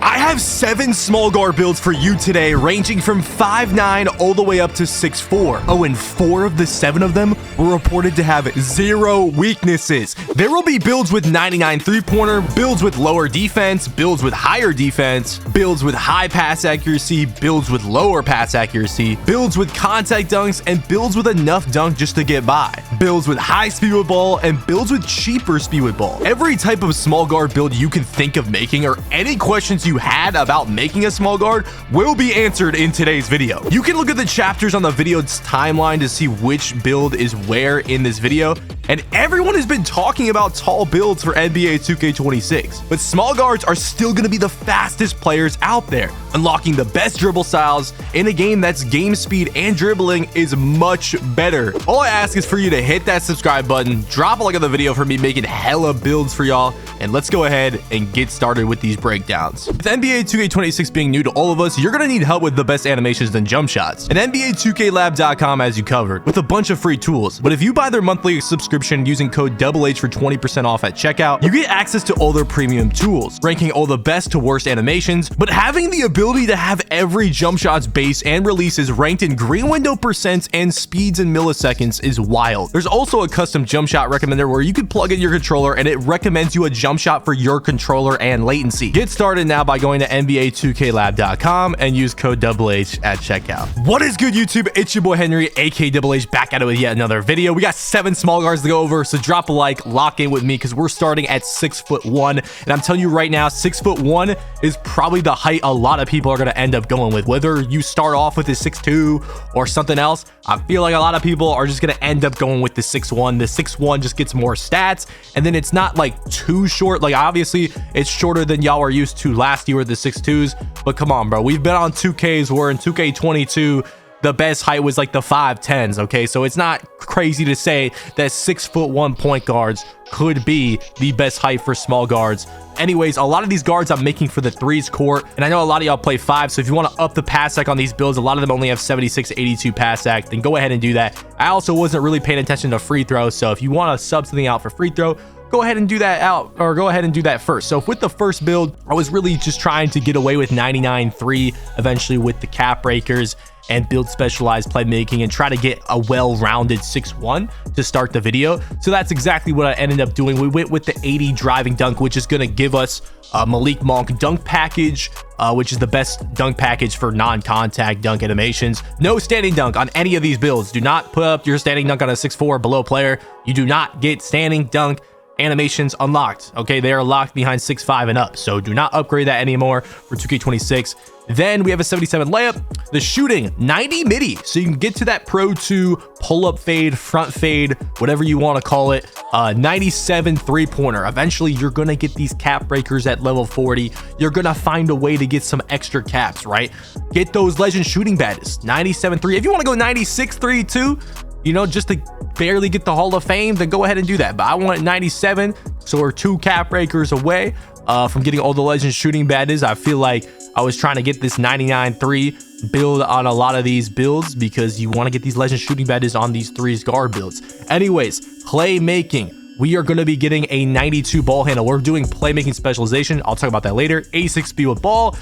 I have 7 small guard builds for you today, ranging from 5'9" all the way up to 6'4". Oh, and 4 of the 7 of them were reported to have 0 weaknesses. There will be builds with 99 3-pointer, builds with lower defense, builds with higher defense, builds with high pass accuracy, builds with lower pass accuracy, builds with contact dunks, and builds with enough dunk just to get by, builds with high speed with ball, and builds with cheaper speed with ball. Every type of small guard build you can think of making, or any questions you had about making a small guard, will be answered in today's video. You can look at the chapters on the video's timeline to see which build is where in this video, and everyone has been talking about tall builds for NBA 2K26, but small guards are still going to be the fastest players out there, unlocking the best dribble styles in a game that's game speed and dribbling is much better. All I ask is for you to hit that subscribe button, drop a like on the video for me making hella builds for y'all, and let's go ahead and get started with these breakdowns. With NBA 2K26 being new to all of us, you're going to need help with the best animations and jump shots, and NBA2KLab.com has you covered with a bunch of free tools. But if you buy their monthly subscription using code DoubleH for 20% off at checkout, you get access to all their premium tools, ranking all the best to worst animations, but having the ability to have every jump shot's base and releases ranked in green window percents and speeds in milliseconds is wild. There's also a custom jump shot recommender where you can plug in your controller and it recommends you a jump shot for your controller and latency. Get started now by going to NBA2KLab.com and use code DoubleH at checkout. What is good, YouTube? It's your boy Henry, aka DoubleH, back at it with yet another video. We got 7 small guards to go over, so drop a like, lock in with me, because we're starting at 6'1", and I'm telling you right now, 6'1" is probably the height a lot of people are going to end up going with. Whether you start off with a 6'2" or something else, I feel like a lot of people are just going to end up going with the 6'1". The 6'1" just gets more stats, and then it's not like too short. Like, obviously it's shorter than y'all were used to last year with the 6'2s, but come on, bro, we've been on 2Ks where in 2K22 the best height was like the 5'10s. Okay, so it's not crazy to say that 6'1" point guards could be the best height for small guards. Anyways, a lot of these guards I'm making for the 3s court, and I know a lot of y'all play 5, so if you want to up the pass sec on these builds, a lot of them only have 76 82 pass sec, then go ahead and do that. I also wasn't really paying attention to free throws, so if you want to sub something out for free throw, go ahead and do that out, or go ahead and do that first. So with the first build, I was really just trying to get away with 99-3 eventually with the cap breakers and build specialized playmaking and try to get a well-rounded 6'1" to start the video. So that's exactly what I ended up doing. We went with the 80 driving dunk, which is going to give us a Malik Monk dunk package, which is the best dunk package for non-contact dunk animations. No standing dunk on any of these builds. Do not put up your standing dunk on a 6'4" below player. You do not get standing dunk animations unlocked. Okay, they are locked behind 6'5" and up, so do not upgrade that anymore for 2K26. Then we have a 77 layup, the shooting 90 midi, so you can get to that Pro 2 pull-up fade, front fade, whatever you want to call it. 97 3-pointer. Eventually you're gonna get these cap breakers at level 40. You're gonna find a way to get some extra caps, right? Get those legend shooting badges. 97 3. If you want to go 96 3 too, you know, just to barely get the Hall of Fame, then go ahead and do that. But I want 97, so we're 2 cap breakers away from getting all the legend shooting badges. I feel like I was trying to get this 99-3 build on a lot of these builds because you want to get these legend shooting badges on these 3s guard builds. Anyways, playmaking. We are going to be getting a 92 ball handle. We're doing playmaking specialization. I'll talk about that later. 86 speed with ball,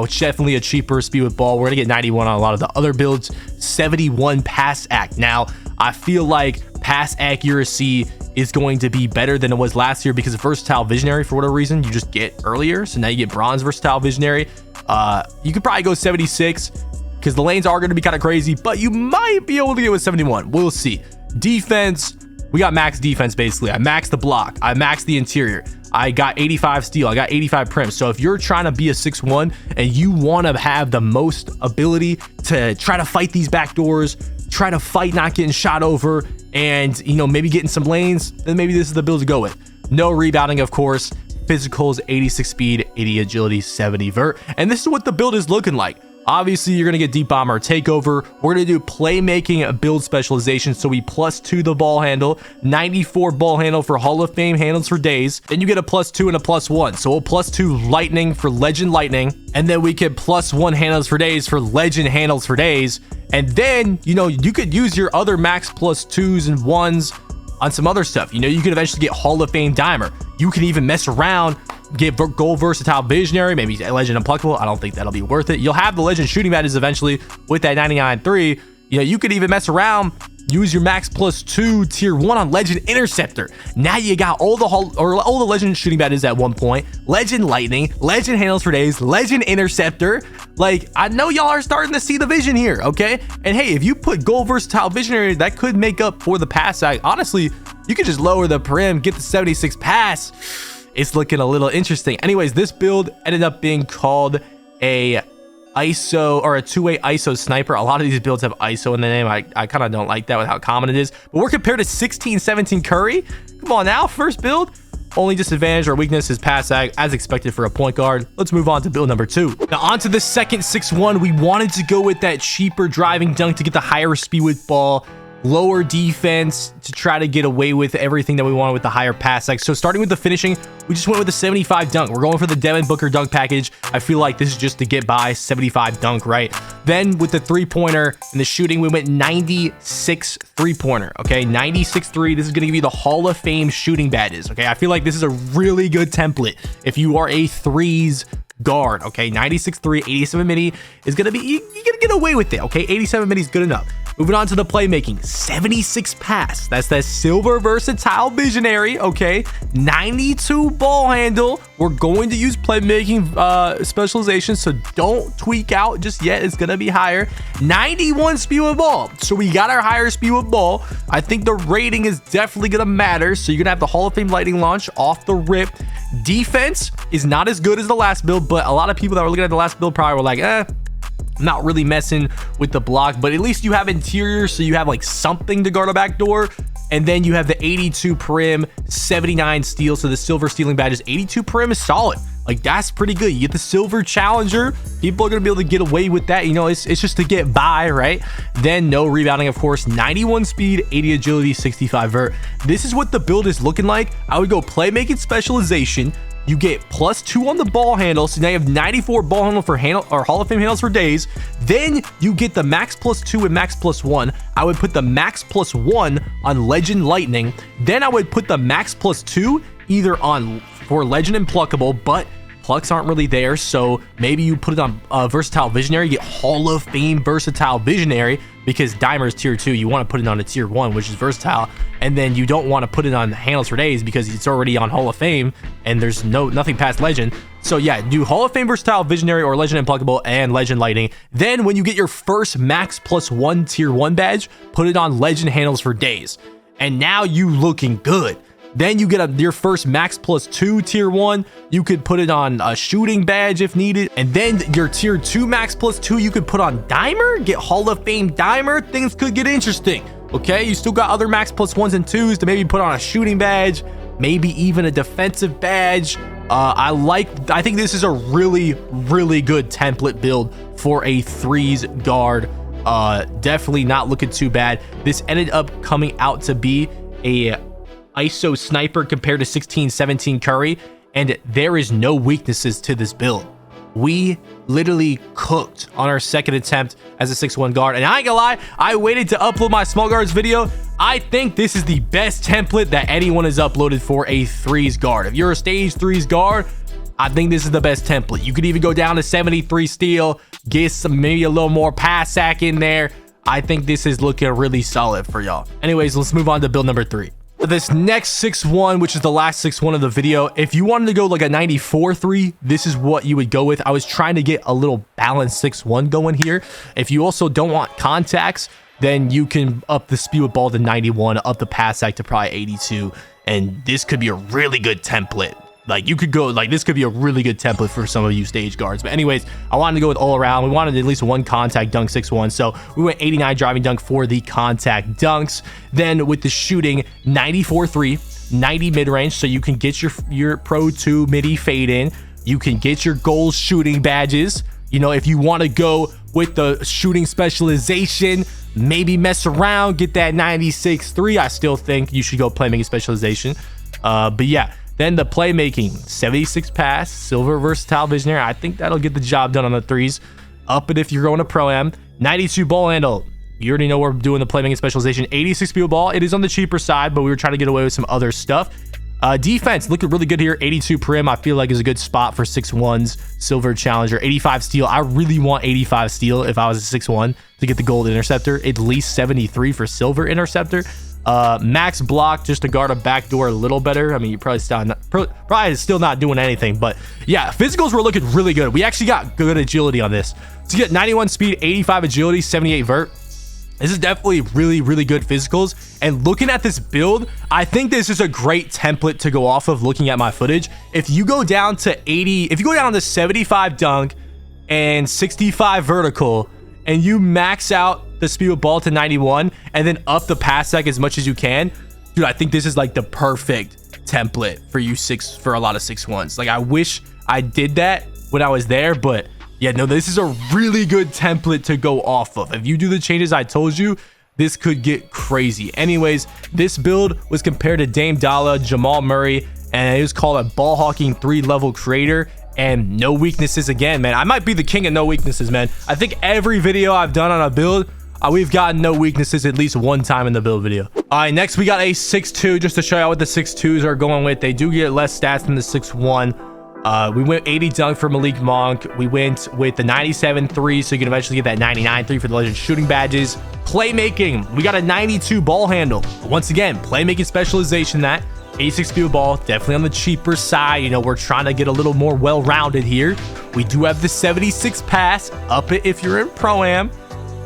which is definitely a cheaper speed with ball. We're going to get 91 on a lot of the other builds. 71 pass ac. Now, I feel like pass accuracy is going to be better than it was last year because versatile visionary, for whatever reason, you just get earlier. So now you get bronze versatile visionary. You could probably go 76 because the lanes are going to be kind of crazy, but you might be able to get with 71. We'll see. Defense. We got max defense, basically. I maxed the block. I maxed the interior. I got 85 steal. I got 85 prim. So if you're trying to be a 6'1" and you want to have the most ability to try to fight these back doors, try to fight not getting shot over, and, you know, maybe getting some lanes, then maybe this is the build to go with. No rebounding, of course. Physicals, 86 speed, 80 agility, 70 vert. And this is what the build is looking like. Obviously, you're going to get deep bomber takeover. We're going to do playmaking build specialization. So we +2 the ball handle, 94 ball handle for Hall of Fame handles for days. Then you get a +2 and a +1. So we'll +2 lightning for legend lightning. And then we get +1 handles for days for legend handles for days. And then, you know, you could use your other max +2s and 1s on some other stuff. You know, you could eventually get Hall of Fame dimer. You can even mess around get gold versatile visionary, maybe legend unpluckable. I don't think that'll be worth it. You'll have the legend shooting badges eventually with that 99.3. You know, you could even mess around, use your max +2 tier 1 on legend interceptor. Now you got all the legend shooting badges at one point, legend lightning, legend handles for days, legend interceptor. Like, I know y'all are starting to see the vision here, okay? And hey, if you put gold versatile visionary, that could make up for the pass sag. Honestly, you could just lower the prim, get the 76 pass. It's looking a little interesting. Anyways, this build ended up being called a ISO, or a two-way ISO sniper. A lot of these builds have ISO in the name. I kind of don't like that with how common it is. But we're compared to 16-17 Curry. Come on now, first build. Only disadvantage or weakness is pass sag, as expected for a point guard. Let's move on to build number 2. Now onto the second 6-1. We wanted to go with that cheaper driving dunk to get the higher speed with ball, lower defense to try to get away with everything that we wanted with the higher pass sag. So starting with the finishing, we just went with the 75 dunk. We're going for the Devin Booker dunk package. I feel like this is just to get by 75 dunk, right? Then with the 3-pointer and the shooting, we went 96 3-pointer, okay? 96-3. This is going to give you the Hall of Fame shooting badges, okay? I feel like this is a really good template if you are a threes guard, okay? 96-3, 87 midi is going to be, you're going to get away with it, okay? 87 midi is good enough. Moving on to the playmaking, 76 pass. That's that silver versatile visionary, okay? 92 ball handle. We're going to use playmaking specialization, so don't tweak out just yet. It's going to be higher. 91 speed with ball. So we got our higher speed with ball. I think the rating is definitely going to matter. So you're going to have the Hall of Fame lightning launch off the rip. Defense is not as good as the last build, but a lot of people that were looking at the last build probably were like, not really messing with the block, but at least you have interior, so you have like something to guard a back door. And then you have the 82 prim, 79 steal. So the silver stealing badges, 82 prim is solid. Like, that's pretty good. You get the silver challenger. People are going to be able to get away with that. You know, it's just to get by, right? Then no rebounding, of course. 91 speed, 80 agility, 65 vert. This is what the build is looking like. I would go playmaking specialization. You get +2 on the ball handle, so now you have 94 ball handle for Hall of Fame handles for days. Then you get the max +2 and max +1. I would put the max +1 on legend lightning. Then I would put the max +2 either on for legend and pluckable, but plucks aren't really there, so maybe you put it on versatile visionary. You get Hall of Fame versatile visionary, because Dimer is tier 2. You want to put it on a tier 1, which is versatile, and then you don't want to put it on handles for days because it's already on Hall of Fame and there's nothing past legend. So yeah, do Hall of Fame versatile visionary or legend unpluckable and legend lightning. Then when you get your first max +1 tier 1 badge, put it on legend handles for days, and now you looking good. Then you get your first max +2 tier 1. You could put it on a shooting badge if needed. And then your tier 2 max +2, you could put on Dimer, get Hall of Fame Dimer. Things could get interesting. Okay, you still got other max +1s and 2s to maybe put on a shooting badge, maybe even a defensive badge. I think this is a really, really good template build for a threes guard. Definitely not looking too bad. This ended up coming out to be a ISO sniper compared to 16-17 Curry, and there is no weaknesses to this build. We literally cooked on our second attempt as a 6-1 guard, and I ain't gonna lie, I waited to upload my small guards video. I think this is the best template that anyone has uploaded for a threes guard. If you're a stage 3s guard, I think this is the best template. You could even go down to 73 steal, get some, maybe a little more pass sack in there. I think this is looking really solid for y'all. Anyways, let's move on to build number 3. This next 6-1, which is the last 6-1 of the video, if you wanted to go like a 94-3, this is what you would go with. I was trying to get a little balanced 6-1 going here. If you also don't want contacts, then you can up the speed with ball to 91, up the pass sack to probably 82, and this could be a really good template. Like, you could go, like, this could be a really good template for some of you stage guards. But anyways, I wanted to go with all around. We wanted at least one contact dunk 6-1. So we went 89 driving dunk for the contact dunks. Then with the shooting, 94-3, 90 mid-range. So you can get your Pro 2 midi fade in. You can get your goal shooting badges. You know, if you want to go with the shooting specialization, maybe mess around, get that 96-3. I still think you should go playmaking specialization. But yeah. Then the playmaking, 76 pass, silver versatile visionary. I think that'll get the job done on the threes. Up it if you're going to pro-am. 92 ball handle. You already know we're doing the playmaking specialization. 86 speed ball. It is on the cheaper side, but we were trying to get away with some other stuff. Defense looking really good here. 82 prim, I feel like is a good spot for 6'1's silver challenger. 85 steal. I really want 85 steal if I was a 6'1 to get the gold interceptor. At least 73 for silver interceptor. Max block just to guard a backdoor a little better. I mean, you're probably still not doing anything, but yeah, physicals were looking really good. We actually got good agility on this. So you get 91 speed, 85 agility, 78 vert. This is definitely really good physicals. And looking at this build, I think this is a great template to go off of looking at my footage. If you go down to 80, if you go down to 75 dunk and 65 vertical, and you max out the speed with ball to 91 and then up the pass sec as much as you can, dude, I think this is like the perfect template for you for a lot of 6'1s. Like, I wish I did that when I was there, but yeah, no, this is a really good template to go off of. If you do the changes I told you, this could get crazy. Anyways, this build was compared to Dame Dollar, Jamal Murray, and it was called a ball hawking 3-level creator. And no weaknesses again, man. I might be the king of no weaknesses, man. I think every video I've done on a build, we've gotten no weaknesses at least one time in the build video. All right, next we got a 6'2", just to show you what the 6'2s are going with. They do get less stats than the 6'1". We went 80 dunk for Malik Monk. We went with the 97 3, so you can eventually get that 99 3 for the legend shooting badges. Playmaking, we got a 92 ball handle. Once again, playmaking specialization, that 86 speed ball, definitely on the cheaper side. You know, we're trying to get a little more well-rounded here. We do have the 76 pass, up it if you're in pro-am.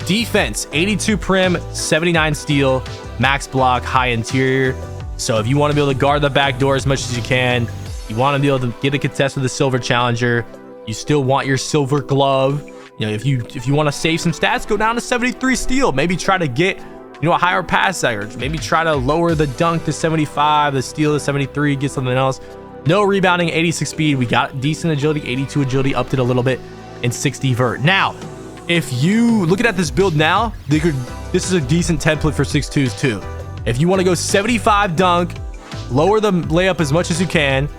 Defense, 82 prim, 79 steal, max block, high interior. So if you want to be able to guard the back door as much as you can, you want to be able to get a contest with the silver challenger, you still want your silver glove. You know, if you want to save some stats, go down to 73 steal. Maybe try to get, you know, a higher pass average. Maybe try to lower the dunk to 75, the steal to 73, get something else. No rebounding, 86 speed. We got decent agility, 82 agility, upped it a little bit, and 60 vert. Now, if you looking at this build now, this is a decent template for 6'2s too. If you want to go 75 dunk, lower the layup as much as you can,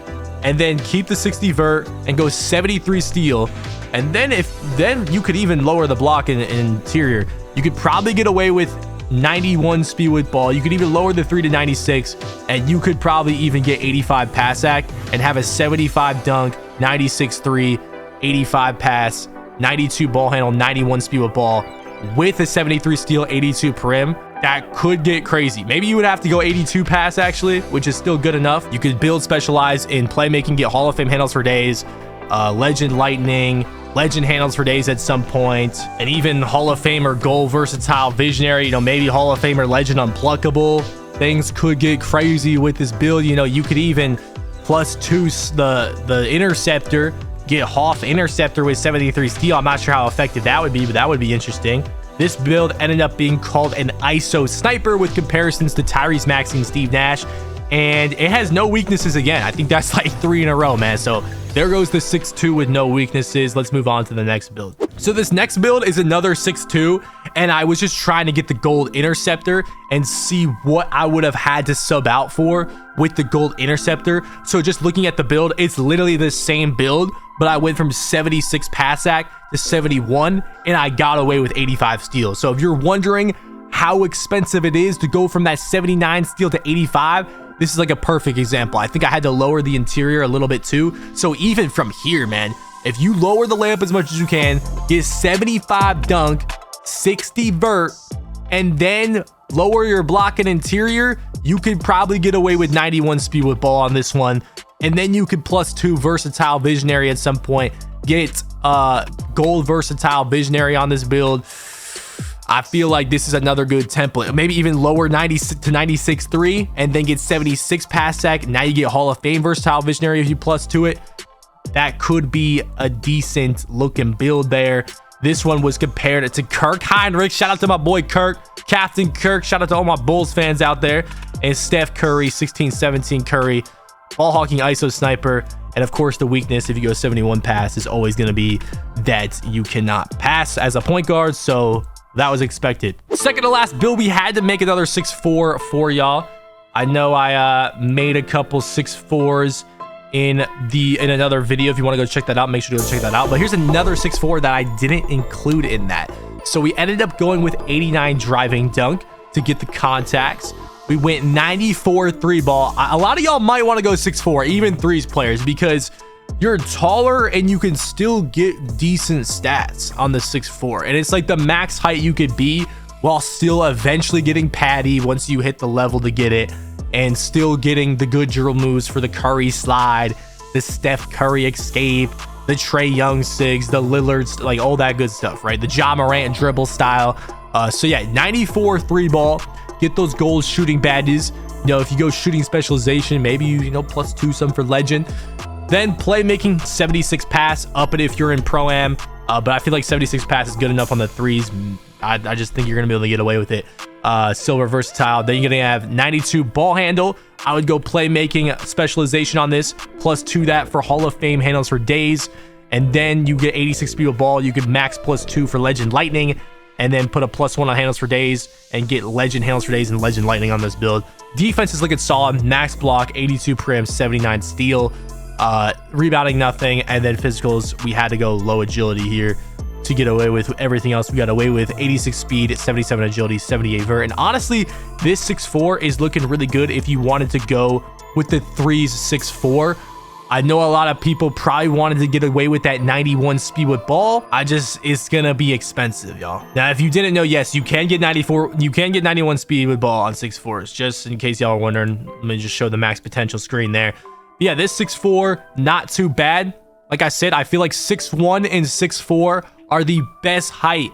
and then keep the 60 vert and go 73 steal, and then then you could even lower the block in interior. You could probably get away with 91 speed with ball. You could even lower the 3 to 96, and you could probably even get 85 pass act and have a 75 dunk, 96 3, 85 pass, 92 ball handle, 91 speed with ball with a 73 steal, 82 prim. That could get crazy. Maybe you would have to go 82 pass actually, which is still good enough. You could build specialize in playmaking, get Hall of Fame handles for days, legend lightning, legend handles for days at some point, and even Hall of Famer goal versatile visionary, you know, maybe Hall of Famer legend unpluckable. Things could get crazy with this build. You know, you could even +2 the interceptor, get Hoff interceptor with 73 steal. I'm not sure how effective that would be, but that would be interesting. This build ended up being called an ISO sniper with comparisons to Tyrese Maxey and Steve Nash, and it has no weaknesses again. I think that's like 3 in a row, man. So there goes the 6'2 with no weaknesses. Let's move on to the next build. So this next build is another 6'2, and I was just trying to get the gold interceptor and see what I would have had to sub out for with the gold interceptor. So just looking at the build, it's literally the same build, but I went from 76 pass act to 71, and I got away with 85 steal. So if you're wondering how expensive it is to go from that 79 steal to 85, this is like a perfect example. I think I had to lower the interior a little bit too. So even from here, man, if you lower the layup as much as you can, get 75 dunk, 60 vert, and then lower your block and interior, you could probably get away with 91 speed with ball on this one. And then you could +2 versatile visionary at some point, get gold versatile visionary on this build. I feel like this is another good template. Maybe even lower 90 to 96 3 and then get 76 pass sec. Now you get Hall of Fame versatile visionary if you +2 it. That could be a decent looking build there. This one was compared to Kirk Hinrich. Shout out to my boy Kirk, Captain Kirk. Shout out to all my Bulls fans out there. And Steph Curry, 16-17 Curry, ball hawking ISO sniper. And of course, the weakness if you go 71 pass is always going to be that you cannot pass as a point guard. So that was expected. Second to last build, we had to make another 6'4 for y'all. I know I made a couple 6'4s in another video. If you want to go check that out, make sure to go check that out. But here's another 6'4 that I didn't include in that. So we ended up going with 89 driving dunk to get the contacts. We went 94 3 ball. A lot of y'all might want to go 6'4", even threes players, because you're taller and you can still get decent stats on the 6'4", and it's like the max height you could be while still eventually getting patty once you hit the level to get it, and still getting the good drill moves for the Curry slide, the Steph Curry escape, the Trae Young sigs, the Lillards, like all that good stuff, right? The Ja Morant dribble style. So yeah, 94 3 ball. Get those goals shooting badges. You know, if you go shooting specialization, maybe you know +2 some for legend. Then playmaking, 76 pass, up it if you're in pro-am. But I feel like 76 pass is good enough on the threes. I just think you're gonna be able to get away with it. Silver versatile. Then you're gonna have 92 ball handle. I would go playmaking specialization on this, +2 that for Hall of Fame handles for days. And then you get 86 speed with ball. You could max +2 for legend lightning, and then put a +1 on handles for days and get legend handles for days and legend lightning on this build. Defense is looking solid. Max block, 82 prim, 79 steal. Rebounding nothing, and then physicals, we had to go low agility here to get away with everything else we got away with. 86 speed, 77 agility, 78 vert. And honestly, this 6'4" is looking really good if you wanted to go with the threes 6'4". I know a lot of people probably wanted to get away with that 91 speed with ball. It's gonna be expensive, y'all. Now, if you didn't know, yes, you can get 91 speed with ball on 6'4s. Just in case y'all are wondering, let me just show the max potential screen there. Yeah, this 6'4", not too bad. Like I said, I feel like 6'1" and 6'4" are the best height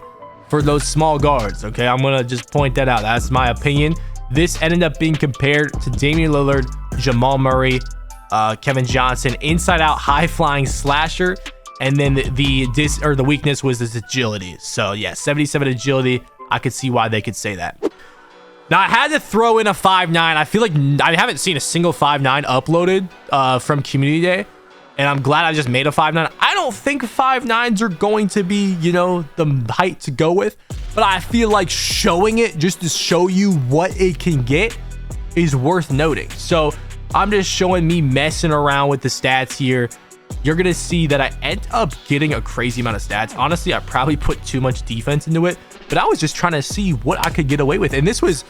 for those small guards, okay? I'm gonna just point that out. That's my opinion. This ended up being compared to Damian Lillard, Jamal Murray, Kevin Johnson, inside out high flying slasher, and then the weakness was his agility. So yeah, 77 agility. I could see why they could say that. Now, I had to throw in a 5'9". I feel like I haven't seen a single 5'9" uploaded from Community Day, and I'm glad I just made a 5'9". I don't think 5'9s are going to be, you know, the height to go with, but I feel like showing it just to show you what it can get is worth noting. So I'm just showing me messing around with the stats here. You're gonna see that I end up getting a crazy amount of stats. Honestly, I probably put too much defense into it, but I was just trying to see what I could get away with. And this was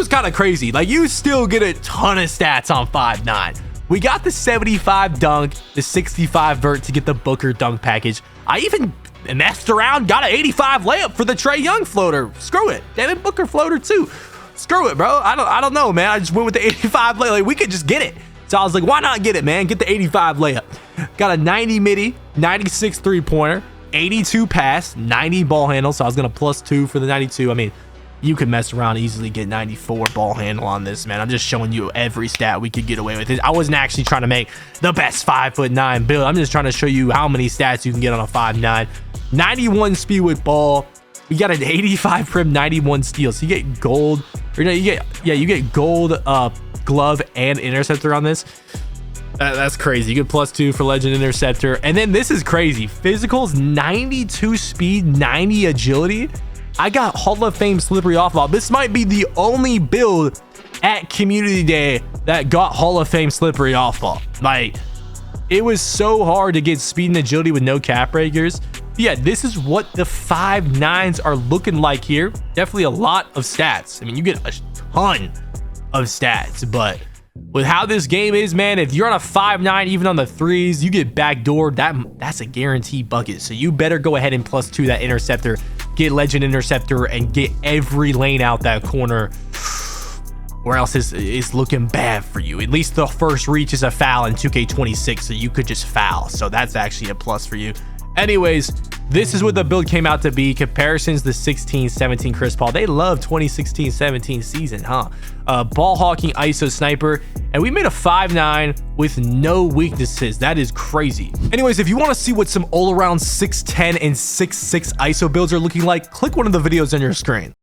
kind of crazy. Like, you still get a ton of stats on 5'9". We got the 75 dunk, the 65 vert to get the Booker dunk package. I even messed around, got an 85 layup for the Trae Young floater. Screw it. Devin Booker floater too. Screw it, bro. I don't know, man. I just went with the 85 layup. Like, we could just get it. So I was like, why not get it, man? Get the 85 layup. Got a 90 midi, 96 three-pointer, 82 pass, 90 ball handle. So I was going to +2 for the 92. I mean, you could mess around, easily get 94 ball handle on this, man. I'm just showing you every stat we could get away with. I wasn't actually trying to make the best 5'9" build. I'm just trying to show you how many stats you can get on a 5'9". 91 speed with ball. We got an 85 prim, 91 steal. So you get gold, or no, you get gold glove and interceptor on this. That's crazy. You get +2 for legend interceptor. And then this is crazy. Physicals, 92 speed, 90 agility. I got Hall of Fame slippery off ball. This might be the only build at Community Day that got Hall of Fame slippery off ball. Like, it was so hard to get speed and agility with no cap breakers. Yeah, this is what the 5'9s are looking like here. Definitely a lot of stats. I mean, you get a ton of stats, but with how this game is, man, if you're on a 5'9", even on the threes, you get backdoored, that's a guaranteed bucket. So you better go ahead and +2 that interceptor, get legend interceptor, and get every lane out that corner, or else it's looking bad for you. At least the first reach is a foul in 2K26, so you could just foul. So that's actually a plus for you. Anyways, this is what the build came out to be. Comparisons to 16-17 Chris Paul. They love 2016-17 season, huh? Ball hawking ISO sniper. And we made a 5'9" with no weaknesses. That is crazy. Anyways, if you want to see what some all-around 6'10 and 6'6 ISO builds are looking like, click one of the videos on your screen.